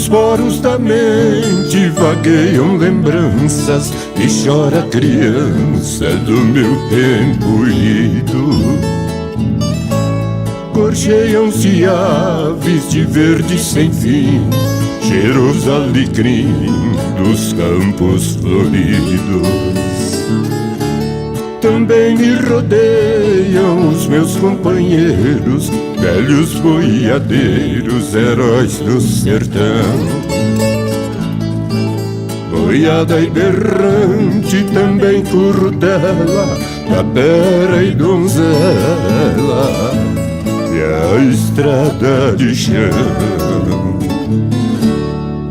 poros da mente vagueiam lembranças e chora a criança do meu tempo ido. Gorjeiam-se aves de verde sem fim, cheiroso alecrim dos campos floridos. Também me rodeiam os meus companheiros, velhos boiadeiros, heróis do sertão. Boiada e berrante, também currutela, tapera e donzela, e a estrada de chão.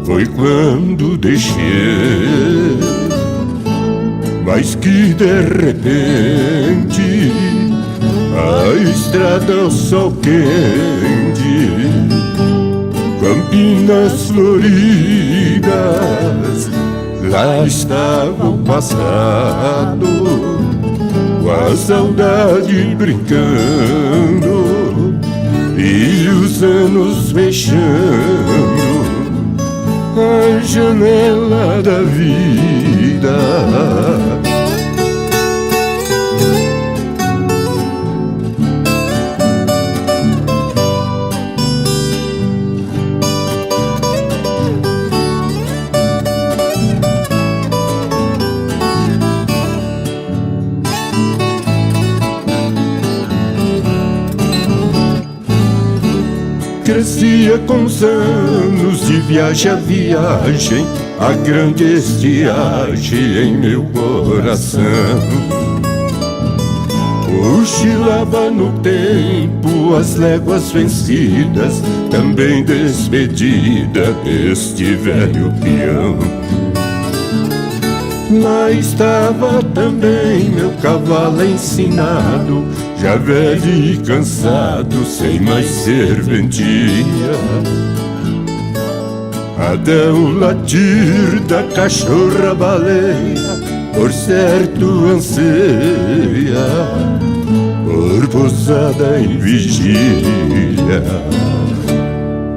Foi quando deixei, mas que de repente a estrada ao sol quente, Campinas floridas, lá estava o passado, com a saudade brincando e os anos fechando a janela da vida. Crescia com os anos de viagem a viagem, a grande estiagem em meu coração. Cochilava no tempo as léguas vencidas, também despedida deste velho peão. Lá estava também meu cavalo ensinado, já velho e cansado, sem mais serventia. Até o latir da cachorra baleia, por certo anseia por posada em vigília.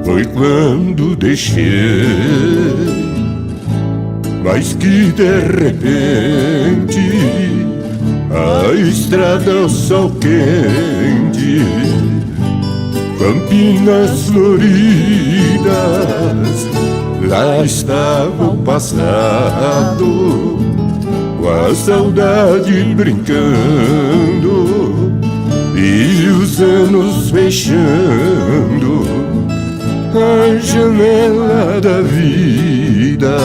Foi quando deixei, mas que de repente a estrada ao sol quente, Campinas floridas, lá estava o passado, com a saudade brincando e os anos fechando a janela da vida.